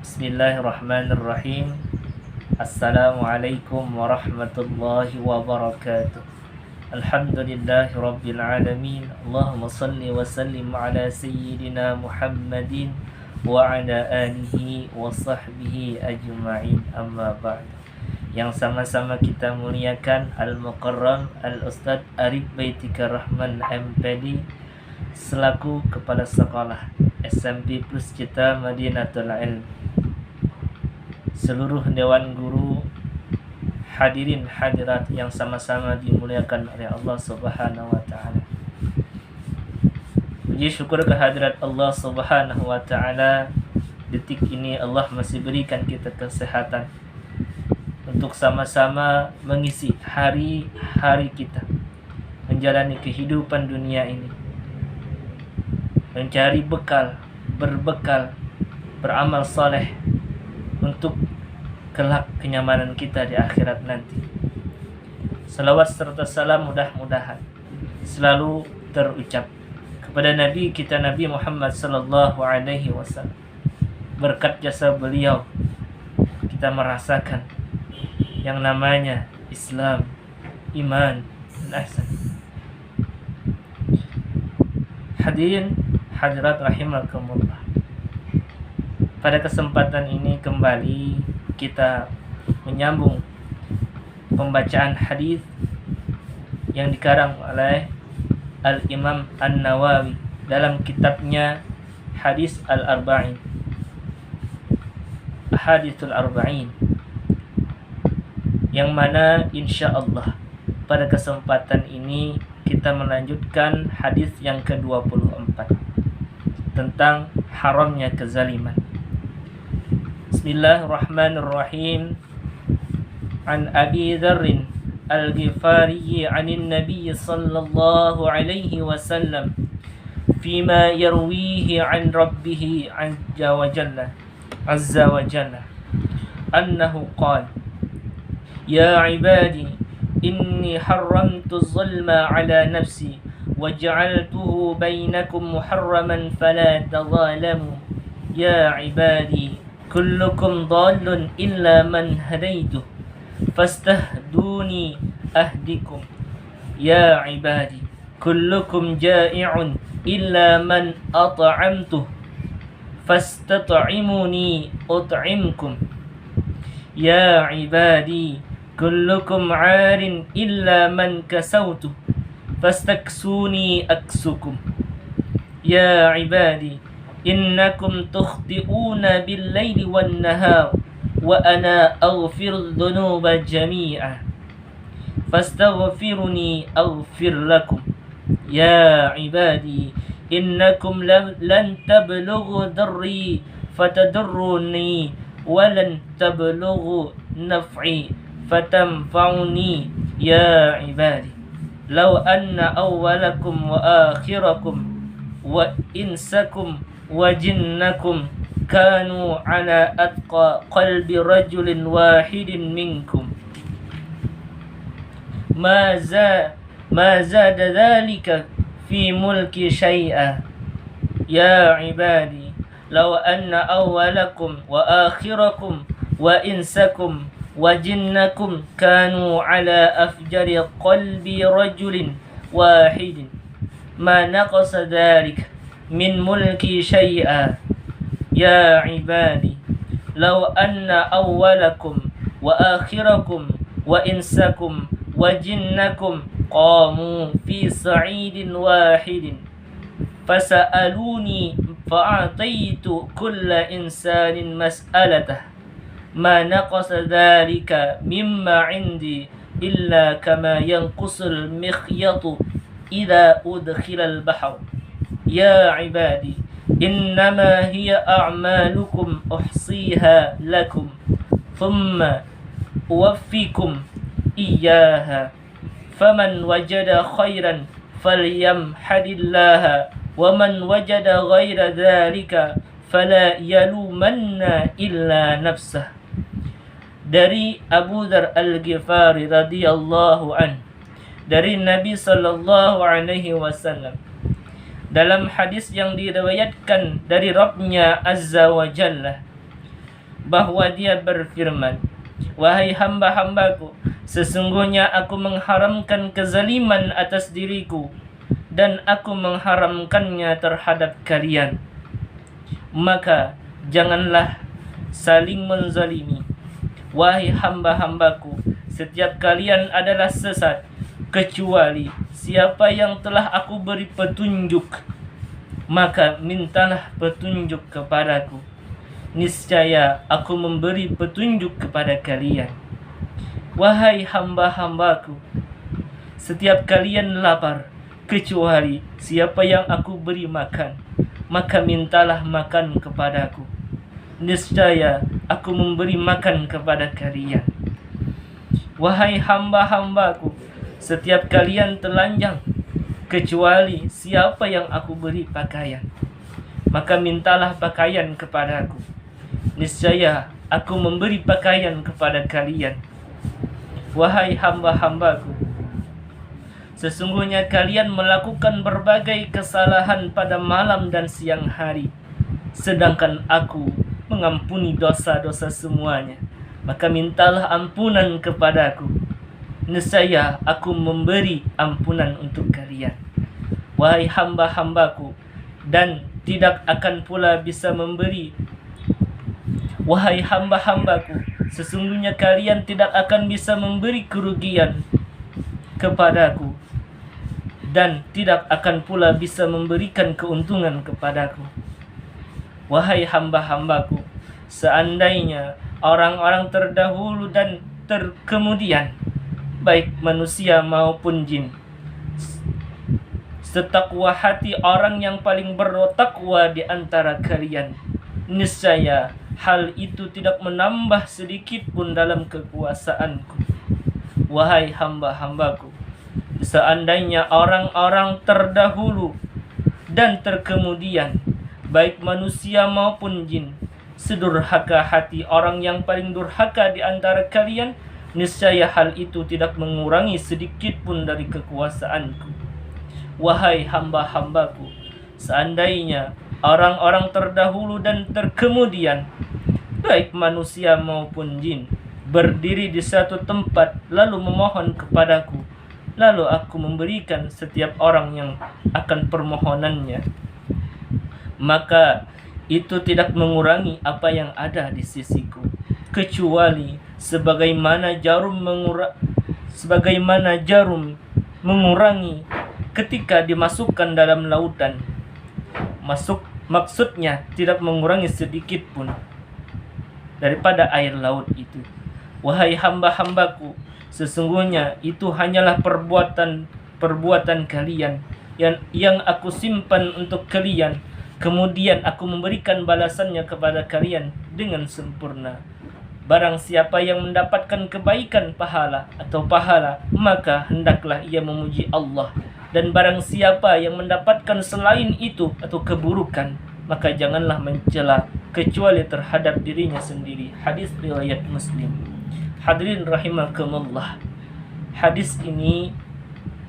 Bismillahirrahmanirrahim. Assalamualaikum warahmatullahi wabarakatuh. Alhamdulillahi rabbil alamin. Allahumma salli wa sallim ala sayyidina Muhammadin wa ala alihi wa sahbihi ajma'in, amma ba'd. Yang sama-sama kita muliakan Al-Mukarram Al-Ustadz Arif Baitika Rahman MPD selaku Kepala Sekolah SMP Plus Cita Madinatul Ilm, seluruh Dewan Guru, hadirin hadirat yang sama-sama dimuliakan oleh Allah Subhanahu wa Ta'ala. Puji syukur kehadirat Allah Subhanahu wa Ta'ala, detik ini Allah masih berikan kita kesehatan untuk sama-sama mengisi hari-hari kita, menjalani kehidupan dunia ini, mencari bekal, berbekal, beramal saleh untuk kelak kenyamanan kita di akhirat nanti. Salawat serta salam mudah-mudahan selalu terucap kepada Nabi kita Nabi Muhammad sallallahu alaihi wasallam. Berkat jasa beliau kita merasakan yang namanya Islam, iman, dan ihsan. Hadirin hadirat rahimakumullah. Pada kesempatan ini kembali kita menyambung pembacaan hadis yang dikarang oleh Al-Imam An-Nawawi dalam kitabnya Hadis Al-Arba'in, Hadithul Arba'in, yang mana insyaallah pada kesempatan ini kita melanjutkan hadis yang ke-24 tentang haramnya kezaliman. Bismillahirrahmanirrahim. An Abi Dzarr Al-Ghifari 'anil Nabi sallallahu alaihi wasallam fima yarwihi 'an rabbih 'azza wa jalla annahu qala ya 'ibadi inni haramtu az-zulma 'ala nafsi waj'altuhu bainakum muharraman fala tadhalamu ya 'ibadi kullukum dhallun illa man hadaytuh fastahduni ahdikum ya 'ibadi kullukum ja'i'un illa man at'amtuh fastat'imuni ut'imkum ya 'ibadi kullukum 'arin illa man kasawtuh fastaksuni aksukum ya 'ibadi innakum tukhti'una bil-laili wan-nahar wa ana aghfiru dhunuba jami'a fastaghfiruni aghfir lakum ya 'ibadi innakum lan tablughu darri fatadurruni wa lan tablughu naf'i fatanfa'uni ya 'ibadi law anna awwalakum wa akhirakum wa insakum wa jinnakum kanu ala atqa qalbi rajulin wahidin minkum ma zada dhalika fi mulki syai'a ya 'ibadi law anna awwalakum wa akhirakum wa insakum wa jinnakum kanu ala afjari qalbi rajulin wahidin ma naqasa dhalika min mulki syai'a ya 'ibadi law anna awwalakum wa akhirakum wa insakum wa jinnakum qamu fi sa'idin wahidin fasa'aluni fa'ataitu kulla insanin mas'alatah ma naqasa dhalika mimma 'indi illa kama yanqusul mikhyatu idza udkhila al-bahr ya 'ibadi innama hiya a'malukum uhsiha lakum thumma uwaffikum iyyaha faman wajada khairan falyamhadillaha wa man wajada ghaira dhalika fala yalumanna illa nafsah. Dari Abu Dzar Al-Ghifari radhiyallahu an, dari Nabi sallallahu alaihi wasallam, dalam hadis yang diriwayatkan dari Rabbnya Azza wa Jalla, bahwa dia berfirman, "Wahai hamba-hambaku, sesungguhnya aku mengharamkan kezaliman atas diriku dan aku mengharamkannya terhadap kalian. Maka janganlah saling menzalimi. Wahai hamba-hambaku, setiap kalian adalah sesat, kecuali siapa yang telah aku beri petunjuk, maka mintalah petunjuk kepadaku. Niscaya aku memberi petunjuk kepada kalian. Wahai hamba-hambaku, setiap kalian lapar, kecuali siapa yang aku beri makan, maka mintalah makan kepadaku. Niscaya aku memberi makan kepada kalian. Wahai hamba-hambaku, setiap kalian telanjang, kecuali siapa yang aku beri pakaian, maka mintalah pakaian kepadaku. Niscaya aku memberi pakaian kepada kalian. Wahai hamba-hambaku, sesungguhnya kalian melakukan berbagai kesalahan pada malam dan siang hari, sedangkan aku mengampuni dosa-dosa semuanya. Maka mintalah ampunan kepadaku. Niscaya aku memberi ampunan untuk kalian. Wahai hamba-hambaku, dan tidak akan pula bisa memberi. Wahai hamba-hambaku, sesungguhnya kalian tidak akan bisa memberi kerugian kepadaku, dan tidak akan pula bisa memberikan keuntungan kepadaku. Wahai hamba-hambaku, seandainya orang-orang terdahulu dan terkemudian, baik manusia maupun jin, setakwa hati orang yang paling bertakwa di antara kalian, niscaya hal itu tidak menambah sedikit pun dalam kekuasaanku. Wahai hamba-hambaku, seandainya orang-orang terdahulu dan terkemudian, baik manusia maupun jin, sedurhaka hati orang yang paling durhaka di antara kalian, niscaya hal itu tidak mengurangi sedikit pun dari kekuasaanku. Wahai hamba-hambaku, seandainya orang-orang terdahulu dan terkemudian, baik manusia maupun jin, berdiri di satu tempat lalu memohon kepadaku, lalu aku memberikan setiap orang yang akan permohonannya, maka itu tidak mengurangi apa yang ada di sisiku, kecuali sebagaimana jarum mengurangi ketika dimasukkan dalam lautan. Maksudnya tidak mengurangi sedikit pun daripada air laut itu. Wahai hamba-hambaku, sesungguhnya itu hanyalah perbuatan kalian yang aku simpan untuk kalian. Kemudian aku memberikan balasannya kepada kalian dengan sempurna. Barang siapa yang mendapatkan kebaikan pahala, maka hendaklah ia memuji Allah. Dan barang siapa yang mendapatkan selain itu atau keburukan, maka janganlah mencela kecuali terhadap dirinya sendiri. Hadis riwayat Muslim. Hadirin rahimakumullah, hadis ini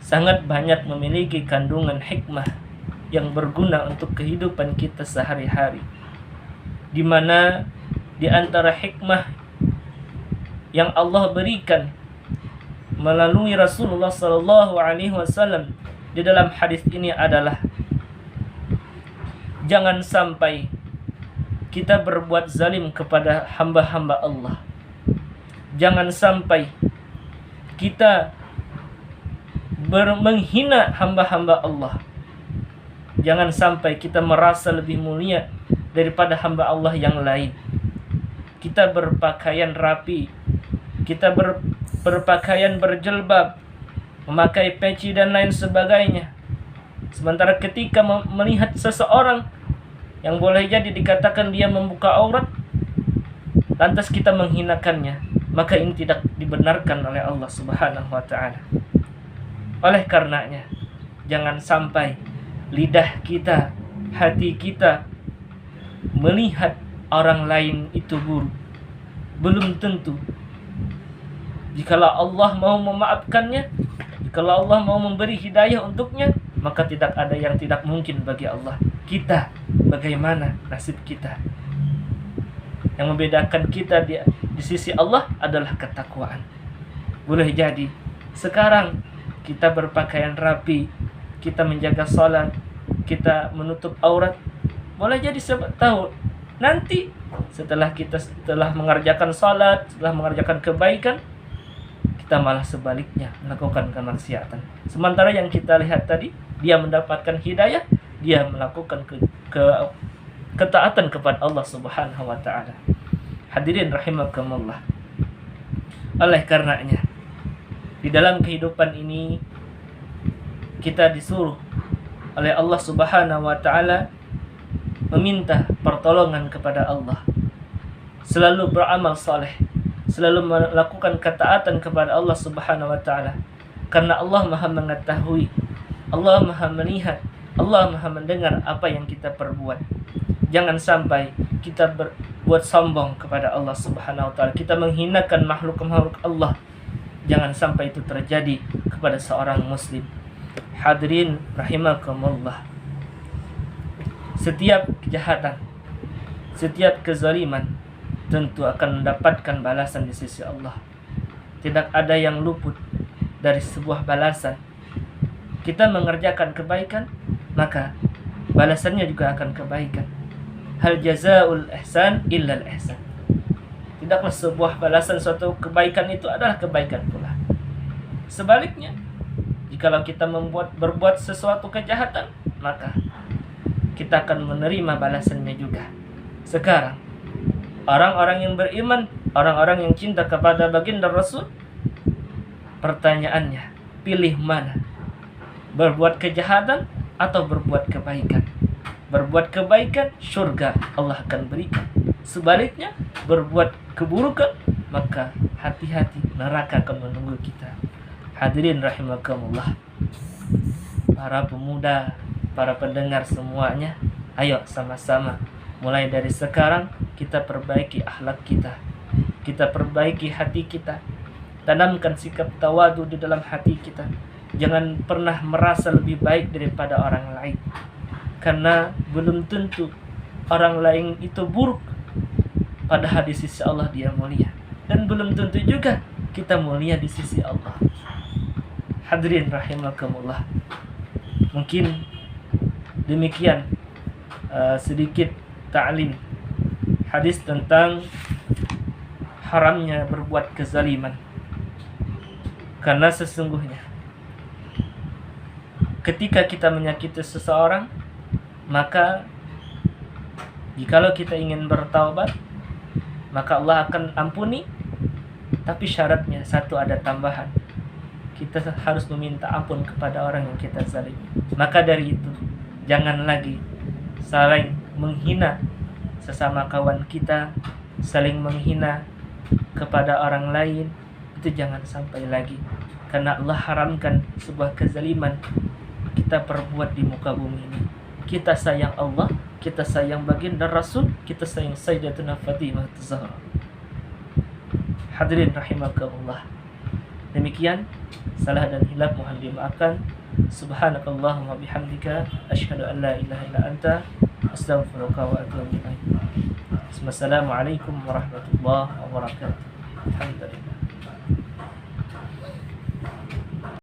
sangat banyak memiliki kandungan hikmah yang berguna untuk kehidupan kita sehari-hari, di mana di antara hikmah yang Allah berikan melalui Rasulullah SAW di dalam hadis ini adalah jangan sampai kita berbuat zalim kepada hamba-hamba Allah. Jangan sampai kita menghina hamba-hamba Allah. Jangan sampai kita merasa lebih mulia daripada hamba Allah yang lain. Kita berpakaian rapi, kita berpakaian berjilbab, memakai peci dan lain sebagainya. Sementara ketika melihat seseorang yang boleh jadi dikatakan dia membuka aurat, lantas kita menghinakannya, maka ini tidak dibenarkan oleh Allah Subhanahu wa ta'ala. Oleh karenanya, jangan sampai lidah kita, hati kita melihat orang lain itu buruk. Belum tentu. Jikalau Allah mau memaafkannya, jikalau Allah mau memberi hidayah untuknya, maka tidak ada yang tidak mungkin bagi Allah. Kita, bagaimana nasib kita? Yang membedakan kita di sisi Allah adalah ketakwaan. Boleh jadi sekarang kita berpakaian rapi, kita menjaga salat, kita menutup aurat. Boleh jadi tahu nanti setelah mengerjakan salat, setelah mengerjakan kebaikan, kita malah sebaliknya melakukan kemaksiatan. Sementara yang kita lihat tadi, dia mendapatkan hidayah, dia melakukan ketaatan kepada Allah Subhanahu wa taala. Hadirin rahimakumullah. Oleh karenanya, di dalam kehidupan ini kita disuruh oleh Allah Subhanahu wa taala meminta pertolongan kepada Allah, selalu beramal saleh, selalu melakukan ketaatan kepada Allah Subhanahu wa taala. Karena Allah Maha mengetahui, Allah Maha melihat, Allah Maha mendengar apa yang kita perbuat. Jangan sampai kita berbuat sombong kepada Allah Subhanahu wa taala, kita menghinakan makhluk-makhluk Allah. Jangan sampai itu terjadi kepada seorang muslim. Hadirin rahimakumullah. Setiap kejahatan, setiap kezaliman tentu akan mendapatkan balasan di sisi Allah. Tidak ada yang luput dari sebuah balasan. Kita mengerjakan kebaikan, maka balasannya juga akan kebaikan. Hal jazaa'ul ihsan illal ihsan. Tidaklah sebuah balasan suatu kebaikan itu adalah kebaikan pula. Sebaliknya, jikalau kita berbuat sesuatu kejahatan, maka kita akan menerima balasannya juga. Sekarang, orang-orang yang beriman, orang-orang yang cinta kepada baginda Rasul, pertanyaannya, pilih mana? Berbuat kejahatan atau berbuat kebaikan? Berbuat kebaikan, surga Allah akan berikan. Sebaliknya, berbuat keburukan, maka hati-hati, neraka akan menunggu kita. Hadirin rahimakumullah. Para pemuda, para pendengar semuanya, ayo sama-sama mulai dari sekarang kita perbaiki akhlak kita, kita perbaiki hati kita, tanamkan sikap tawadu di dalam hati kita. Jangan pernah merasa lebih baik daripada orang lain, karena belum tentu orang lain itu buruk, padahal di sisi Allah dia mulia, dan belum tentu juga kita mulia di sisi Allah. Hadirin rahimakumullah. Mungkin demikian sedikit ta'lim hadis tentang haramnya berbuat kezaliman. Karena sesungguhnya ketika kita menyakiti seseorang, maka jikalau kita ingin bertaubat, maka Allah akan ampuni. Tapi syaratnya satu, ada tambahan. Kita harus meminta ampun kepada orang yang kita zalimi. Maka dari itu, jangan lagi saling menghina sesama kawan kita, saling menghina kepada orang lain. Itu jangan sampai lagi, karena Allah haramkan sebuah kezaliman kita perbuat di muka bumi ini. Kita sayang Allah, kita sayang baginda Rasul, kita sayang Sayyidatuna Fatimah Az-Zahra. Hadirin rahimakumullah. Demikian, salah dan hilaf mohon dimaafkan. Subhanakallahumma bihamdika asyhadu an la ilaha illa anta astaghfiruka wa atubu ilaik. Wassalamualaikum warahmatullahi wabarakatuh. Alhamdulillah.